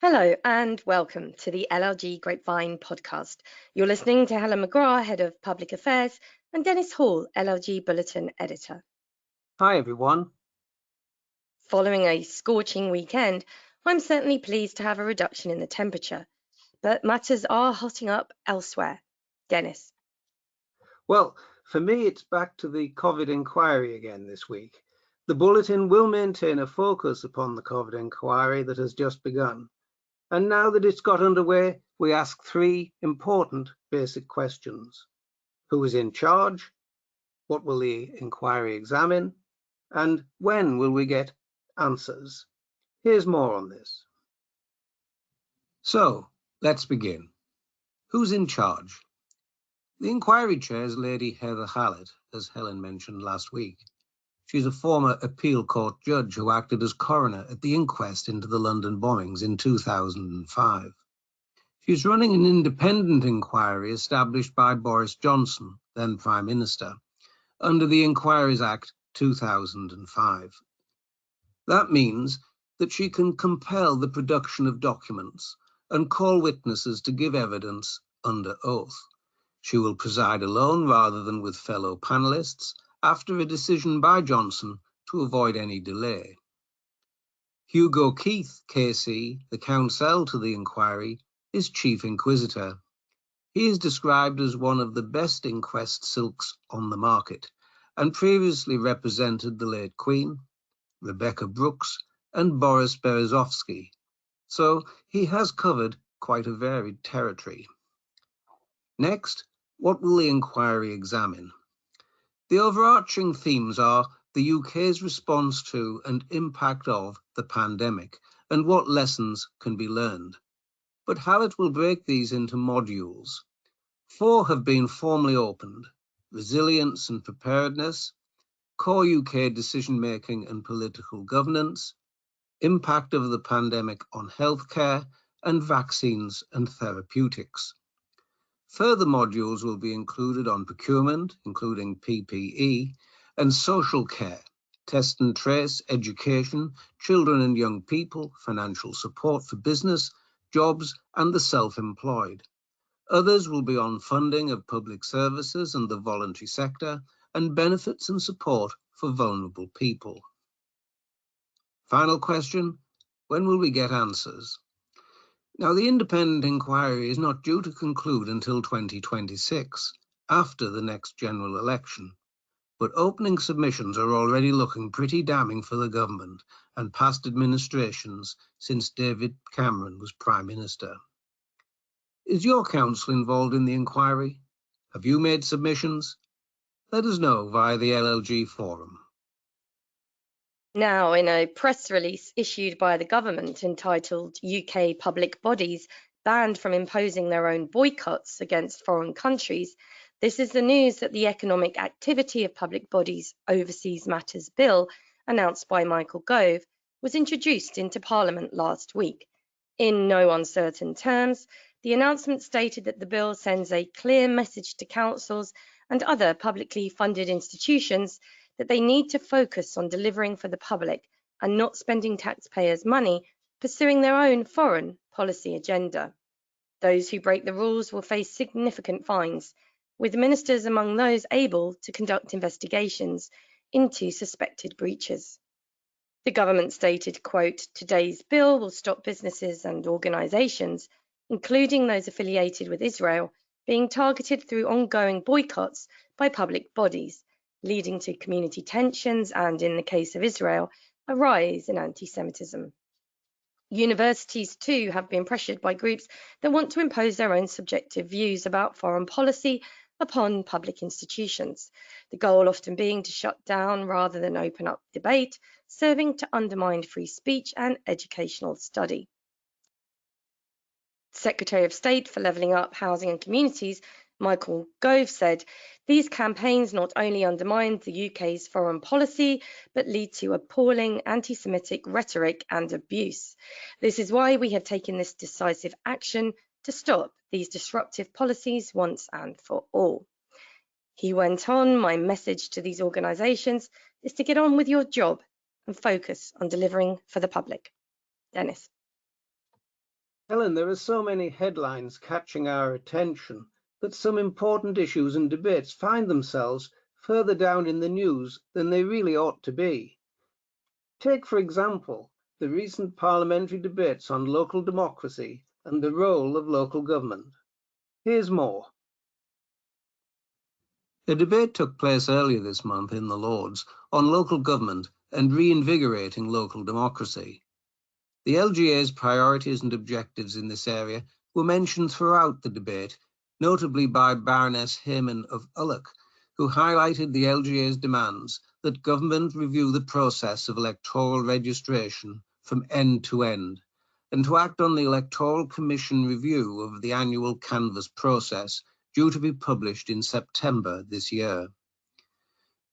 Hello and welcome to the LLG Grapevine podcast. You're listening to Helen McGrath, Head of Public Affairs, and Dennis Hall, LLG Bulletin Editor. Hi everyone. Following a scorching weekend, I'm certainly pleased to have a reduction in the temperature, but matters are hotting up elsewhere. Dennis. Well, for me, it's back to the COVID inquiry again this week. The Bulletin will maintain a focus upon the COVID inquiry that has just begun. And now that it's got underway, we ask three important basic questions. Who is in charge? What will the inquiry examine? And when will we get answers? Here's more on this. So, let's begin. Who's in charge? The inquiry chair is Lady Heather Hallett, as Helen mentioned last week. She's a former appeal court judge who acted as coroner at the inquest into the London bombings in 2005. She's running an independent inquiry established by Boris Johnson, then Prime Minister, under the Inquiries Act 2005. That means that she can compel the production of documents and call witnesses to give evidence under oath. She will preside alone rather than with fellow panelists after a decision by Johnson to avoid any delay. Hugo Keith, KC, the counsel to the inquiry, is Chief Inquisitor. He is described as one of the best inquest silks on the market and previously represented the late Queen, Rebecca Brooks, and Boris Berezovsky, so he has covered quite a varied territory. Next, what will the inquiry examine? The overarching themes are the UK's response to and impact of the pandemic and what lessons can be learned. But Hallett will break these into modules. 4 have been formally opened: resilience and preparedness, core UK decision-making and political governance, impact of the pandemic on healthcare, and vaccines and therapeutics. Further modules will be included on procurement, including PPE, and social care, test and trace, education, children and young people, financial support for business, jobs, and the self-employed. Others will be on funding of public services and the voluntary sector, and benefits and support for vulnerable people. Final question, when will we get answers? Now, the independent inquiry is not due to conclude until 2026, after the next general election. But opening submissions are already looking pretty damning for the government and past administrations since David Cameron was Prime Minister. Is your council involved in the inquiry? Have you made submissions? Let us know via the LLG forum. Now, in a press release issued by the government entitled UK Public Bodies Banned from Imposing Their Own Boycotts Against Foreign Countries, this is the news that the Economic Activity of Public Bodies Overseas Matters Bill, announced by Michael Gove, was introduced into Parliament last week. In no uncertain terms, the announcement stated that the bill sends a clear message to councils and other publicly funded institutions that they need to focus on delivering for the public and not spending taxpayers' money pursuing their own foreign policy agenda. Those who break the rules will face significant fines, with ministers among those able to conduct investigations into suspected breaches. The government stated, quote, "Today's bill will stop businesses and organisations, including those affiliated with Israel, being targeted through ongoing boycotts by public bodies, leading to community tensions and, in the case of Israel, a rise in anti-Semitism. Universities, too, have been pressured by groups that want to impose their own subjective views about foreign policy upon public institutions, the goal often being to shut down rather than open up debate, serving to undermine free speech and educational study." Secretary of State for Levelling Up, Housing and Communities, Michael Gove, said, "These campaigns not only undermine the UK's foreign policy, but lead to appalling anti-Semitic rhetoric and abuse. This is why we have taken this decisive action to stop these disruptive policies once and for all." He went on, "My message to these organisations is to get on with your job and focus on delivering for the public." Dennis. Helen, there are so many headlines catching our attention that some important issues and debates find themselves further down in the news than they really ought to be. Take, for example, the recent parliamentary debates on local democracy and the role of local government. Here's more. A debate took place earlier this month in the Lords on local government and reinvigorating local democracy. The LGA's priorities and objectives in this area were mentioned throughout the debate, notably by Baroness Hayman of Ulloch, who highlighted the LGA's demands that government review the process of electoral registration from end to end, and to act on the Electoral Commission review of the annual canvass process, due to be published in September this year.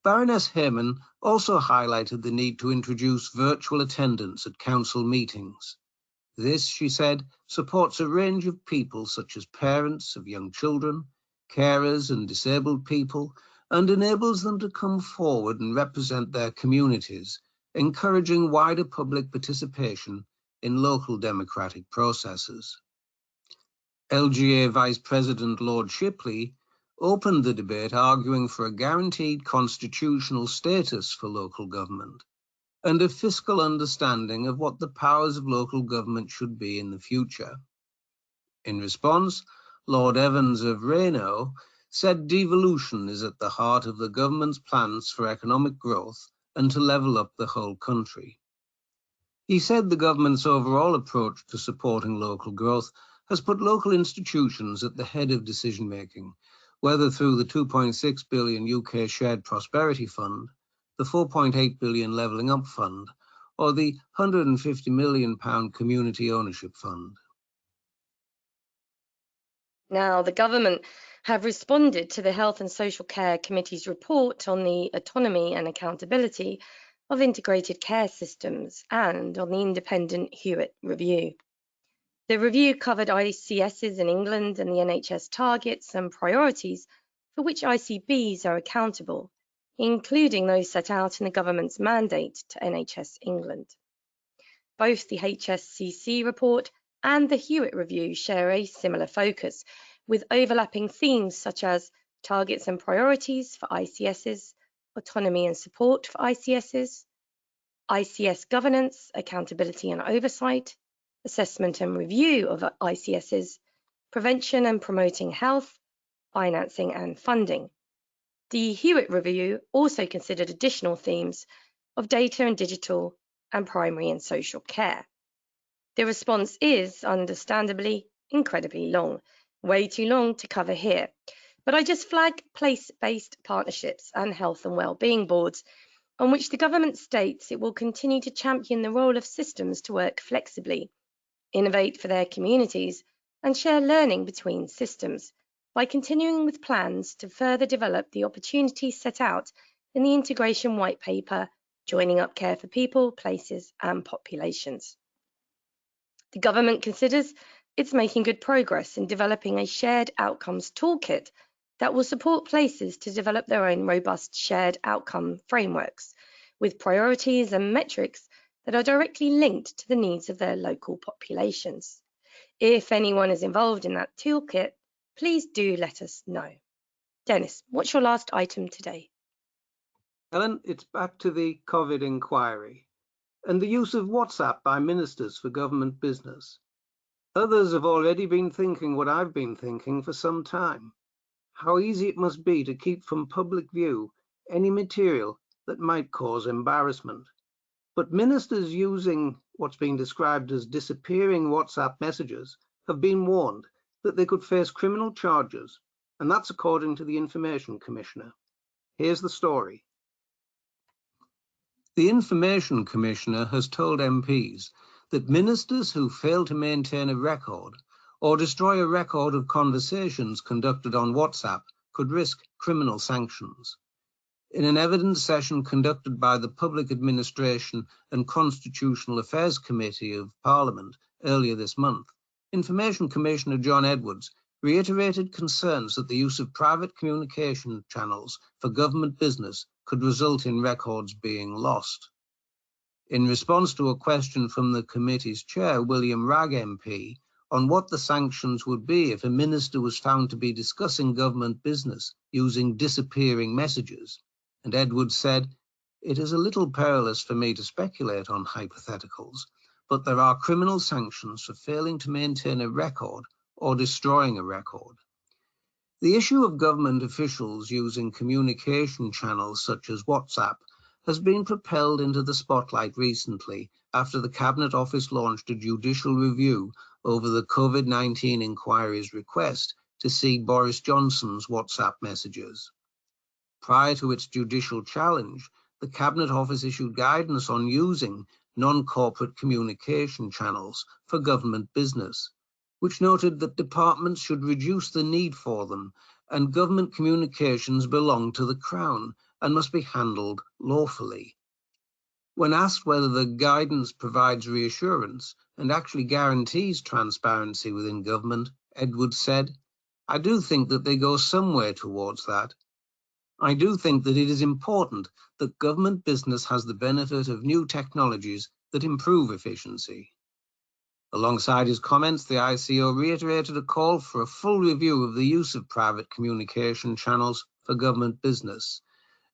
Baroness Hayman also highlighted the need to introduce virtual attendance at council meetings. This, she said, supports a range of people such as parents of young children, carers and disabled people, and enables them to come forward and represent their communities, encouraging wider public participation in local democratic processes. LGA Vice President Lord Shipley opened the debate arguing for a guaranteed constitutional status for local government and a fiscal understanding of what the powers of local government should be in the future. In response, Lord Evans of Rayno said devolution is at the heart of the government's plans for economic growth and to level up the whole country. He said the government's overall approach to supporting local growth has put local institutions at the head of decision-making, whether through the £2.6 billion UK Shared Prosperity Fund, the £4.8 billion Levelling Up Fund, or the £150 million Community Ownership Fund. Now, the government have responded to the Health and Social Care Committee's report on the autonomy and accountability of integrated care systems and on the independent Hewitt review. The review covered ICSs in England and the NHS targets and priorities for which ICBs are accountable, including those set out in the government's mandate to NHS England. Both the HSCC report and the Hewitt review share a similar focus, with overlapping themes such as targets and priorities for ICSs, autonomy and support for ICSs, ICS governance, accountability and oversight, assessment and review of ICSs, prevention and promoting health, financing and funding. The Hewitt review also considered additional themes of data and digital and primary and social care. The response is, understandably, incredibly long, way too long to cover here, but I just flag place-based partnerships and health and wellbeing boards, on which the government states it will continue to champion the role of systems to work flexibly, innovate for their communities, and share learning between systems by continuing with plans to further develop the opportunities set out in the Integration White Paper, Joining Up Care for People, Places and Populations. The government considers it's making good progress in developing a shared outcomes toolkit that will support places to develop their own robust shared outcome frameworks with priorities and metrics that are directly linked to the needs of their local populations. If anyone is involved in that toolkit, please do let us know. Dennis, what's your last item today? Helen, it's back to the COVID inquiry and the use of WhatsApp by ministers for government business. Others have already been thinking what I've been thinking for some time: how easy it must be to keep from public view any material that might cause embarrassment. But ministers using what's been described as disappearing WhatsApp messages have been warned that they could face criminal charges, and that's according to the Information Commissioner. Here's the story. The Information Commissioner has told MPs that ministers who fail to maintain a record or destroy a record of conversations conducted on WhatsApp could risk criminal sanctions. In an evidence session conducted by the Public Administration and Constitutional Affairs Committee of Parliament earlier this month, Information Commissioner John Edwards reiterated concerns that the use of private communication channels for government business could result in records being lost. In response to a question from the committee's chair, William Ragg MP, on what the sanctions would be if a minister was found to be discussing government business using disappearing messages, and Edwards said, "It is a little perilous for me to speculate on hypotheticals, but there are criminal sanctions for failing to maintain a record or destroying a record." The issue of government officials using communication channels such as WhatsApp has been propelled into the spotlight recently after the Cabinet Office launched a judicial review over the COVID-19 inquiry's request to see Boris Johnson's WhatsApp messages. Prior to its judicial challenge, the Cabinet Office issued guidance on using non-corporate communication channels for government business, which noted that departments should reduce the need for them, and government communications belong to the Crown and must be handled lawfully. When asked whether the guidance provides reassurance and actually guarantees transparency within government, Edwards said, "I do think that they go some way towards that. I do think that it is important that government business has the benefit of new technologies that improve efficiency." Alongside his comments, the ICO reiterated a call for a full review of the use of private communication channels for government business,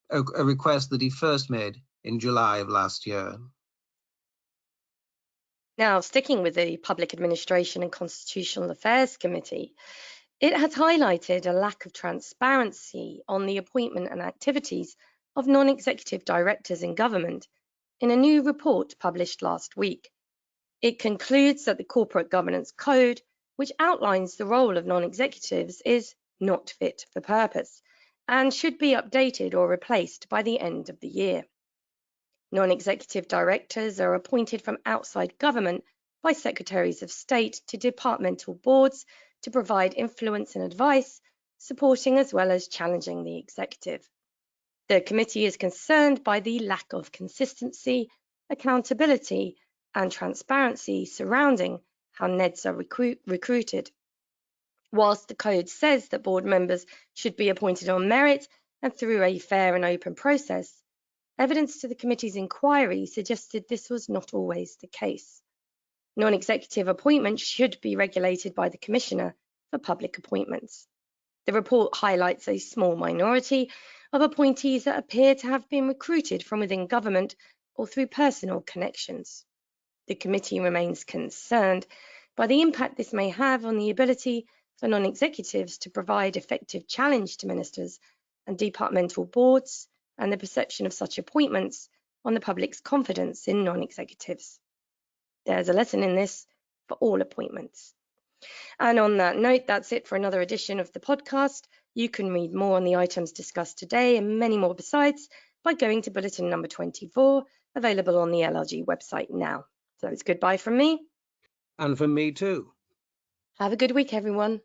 a request that he first made in July of last year. Now, sticking with the Public Administration and Constitutional Affairs Committee, it has highlighted a lack of transparency on the appointment and activities of non-executive directors in government in a new report published last week. It concludes that the Corporate Governance Code, which outlines the role of non-executives, is not fit for purpose and should be updated or replaced by the end of the year. Non-executive directors are appointed from outside government by secretaries of state to departmental boards to provide influence and advice, supporting as well as challenging the executive. The committee is concerned by the lack of consistency, accountability, and transparency surrounding how NEDs are recruited. Whilst the code says that board members should be appointed on merit and through a fair and open process, evidence to the committee's inquiry suggested this was not always the case. Non-executive appointments should be regulated by the Commissioner for Public Appointments. The report highlights a small minority of appointees that appear to have been recruited from within government or through personal connections. The committee remains concerned by the impact this may have on the ability for non-executives to provide effective challenge to ministers and departmental boards, and the perception of such appointments on the public's confidence in non-executives. There's a lesson in this for all appointments. And on that note, that's it for another edition of the podcast. You can read more on the items discussed today and many more besides by going to bulletin number 24, available on the LLG website now. So it's goodbye from me. And from me too. Have a good week, everyone.